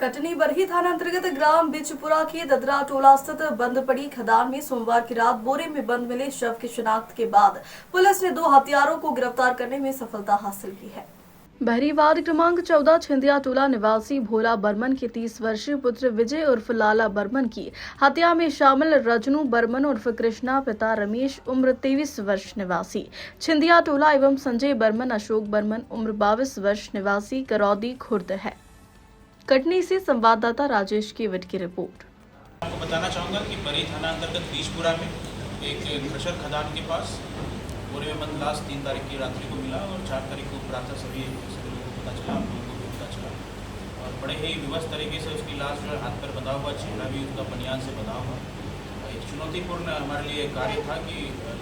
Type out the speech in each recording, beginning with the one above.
कटनी बरही थाना अंतर्गत ग्राम बिचपुरा के ददरा टोला स्थित बंद पड़ी खदान में सोमवार की रात बोरे में बंद मिले शव की शिनाख्त के बाद पुलिस ने 2 हत्यारों को गिरफ्तार करने में सफलता हासिल की है। बहरी वार्ड क्रमांक 14 छिंदिया टोला निवासी भोला बर्मन के 30 वर्षीय पुत्र विजय उर्फ लाला बर्मन की हत्या में शामिल रजनू बर्मन उर्फ कृष्णा पिता रमेश उम्र 23 वर्ष निवासी छिंदिया टोला एवं संजय बर्मन अशोक बर्मन उम्र 22 वर्ष निवासी करौदी खुर्द है। कटनी से संवाददाता राजेश केवट की रिपोर्ट। आपको बताना चाहूँगा कि बरही थाना अंतर्गत बीजपुरा में एक क्रशर खदान के पास बोरे में बंद लाश 3 तारीख की रात्रि को मिला और 4 तारीख को प्रातः सभी लोगों को पता चला, हम लोगों को भी पता चला और बड़े ही विवश तरीके से उसकी लाश जो है हाथ पर बंधा हुआ, चेहरा भी उसका बनियान से बंधा हुआ। एक चुनौतीपूर्ण हमारे लिए कार्य था कि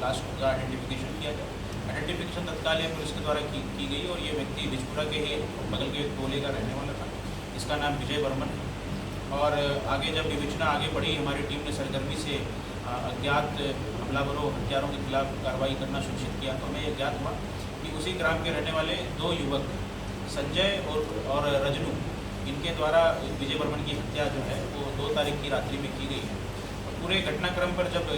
लाश का आइडेंटिफिकेशन किया जाए। आइडेंटिफिकेशन तत्काल पुलिस के द्वारा की गई और ये व्यक्ति बीजपुरा के ही बगल के टोले का रहने वाला था। इसका नाम विजय बर्मन है और आगे जब विवेचना आगे बढ़ी, हमारी टीम ने सरगर्मी से अज्ञात हमलावरों हत्यारों के खिलाफ कार्रवाई करना सुनिश्चित किया तो हमें यह ज्ञात हुआ कि उसी ग्राम के रहने वाले 2 युवक संजय और रजनू, इनके द्वारा विजय बर्मन की हत्या जो है वो 2 तारीख की रात्रि में की गई है। और पूरे घटनाक्रम पर जब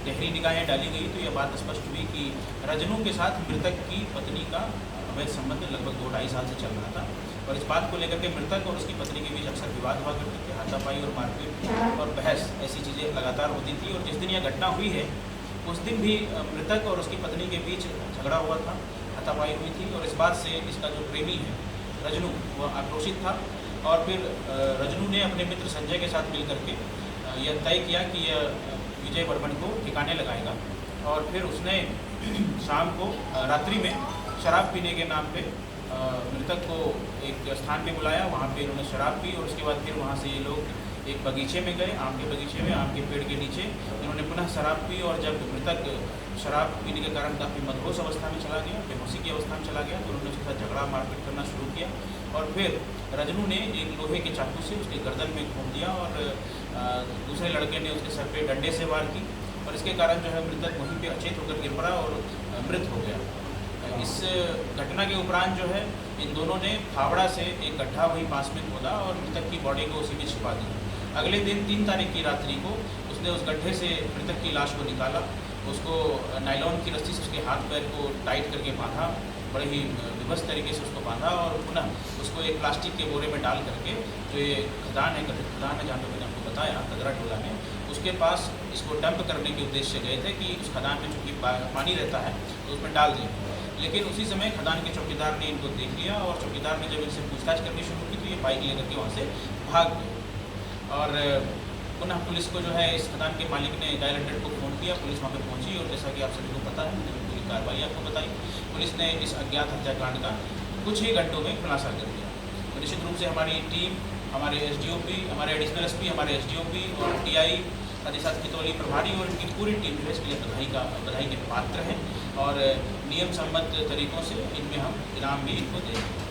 गहरी निगाहें डाली गई तो यह बात स्पष्ट हुई कि रजनू के साथ मृतक की पत्नी का अवैध संबंध लगभग 2-2.5 साल से चल रहा था और इस बात को लेकर के मृतक और उसकी पत्नी के बीच अक्सर विवाद हुआ करते थे, हाथापाई और मारपीट और बहस, ऐसी चीज़ें लगातार होती थी। और जिस दिन यह घटना हुई है उस दिन भी मृतक और उसकी पत्नी के बीच झगड़ा हुआ था, हाथापाई हुई थी और इस बात से इसका जो प्रेमी है रजनू वह आक्रोशित था और फिर रजनू ने अपने मित्र संजय के साथ मिल करके यह तय किया कि यह विजय बर्मन को ठिकाने लगाएगा और फिर उसने शाम को रात्रि में शराब पीने के नाम पे मृतक को एक स्थान पे बुलाया, वहाँ पे इन्होंने शराब पी और उसके बाद फिर वहाँ से ये लोग एक बगीचे में गए, आम के बगीचे में, आम के पेड़ के नीचे इन्होंने पुनः शराब पी और जब मृतक शराब पीने के कारण काफ़ी मदहोश अवस्था में चला गया, बेहोशी की अवस्था में चला गया तो उन्होंने उसके साथ झगड़ा मारपीट करना शुरू किया और फिर रजनू ने एक लोहे के चाकू से उसके गर्दन में घोंप दिया और दूसरे लड़के ने उसके सर पे डंडे से वार की और इसके कारण जो है मृतक वहीं पे अचेत होकर गिर पड़ा और मृत हो गया। इस घटना के उपरांत जो है इन दोनों ने फावड़ा से एक गड्ढा वहीं पास में खोदा और मृतक की बॉडी को उसी में छिपा दिया। अगले दिन 3 तारीख की रात्रि को उसने उस गड्ढे से मृतक की लाश को निकाला, उसको नायलॉन की रस्सी से उसके हाथ पैर को टाइट करके बांधा, बड़े ही विवश तरीके से उसको बांधा और पुनः उसको एक प्लास्टिक के बोरे में डाल करके जो ये खदान है जहाँ पर मैंने आपको बताया ददरा टोला में, उसके पास इसको डंप करने के उद्देश्य से गए थे कि उस खदान में चूँकि पानी रहता है तो उसमें डाल देंगे। लेकिन उसी समय खदान के चौकीदार ने इनको देख लिया और चौकीदार ने जब इनसे पूछताछ करनी शुरू की तो ये बाइक लेकर के वहाँ से भाग गए और पुनः पुलिस को जो है इस खदान के मालिक ने डायल 100 को फ़ोन किया। पुलिस वहाँ पर पहुँची और जैसा कि आप सभी को पता है मैंने पूरी कार्रवाई आपको बताई। पुलिस ने इस अज्ञात हत्याकांड का कुछ ही घंटों में खुलासा कर दिया। तो निश्चित रूप से हमारी टीम, हमारे SDOP, हमारे एडिशनल SP, हमारे SDOP और TI साथ ही साथ कितौली प्रभारी और इनकी पूरी टीम जो है इसके लिए बधाई के पात्र हैं और नियम सम्मत तरीक़ों से इनमें हम इनाम भी इनको देंगे।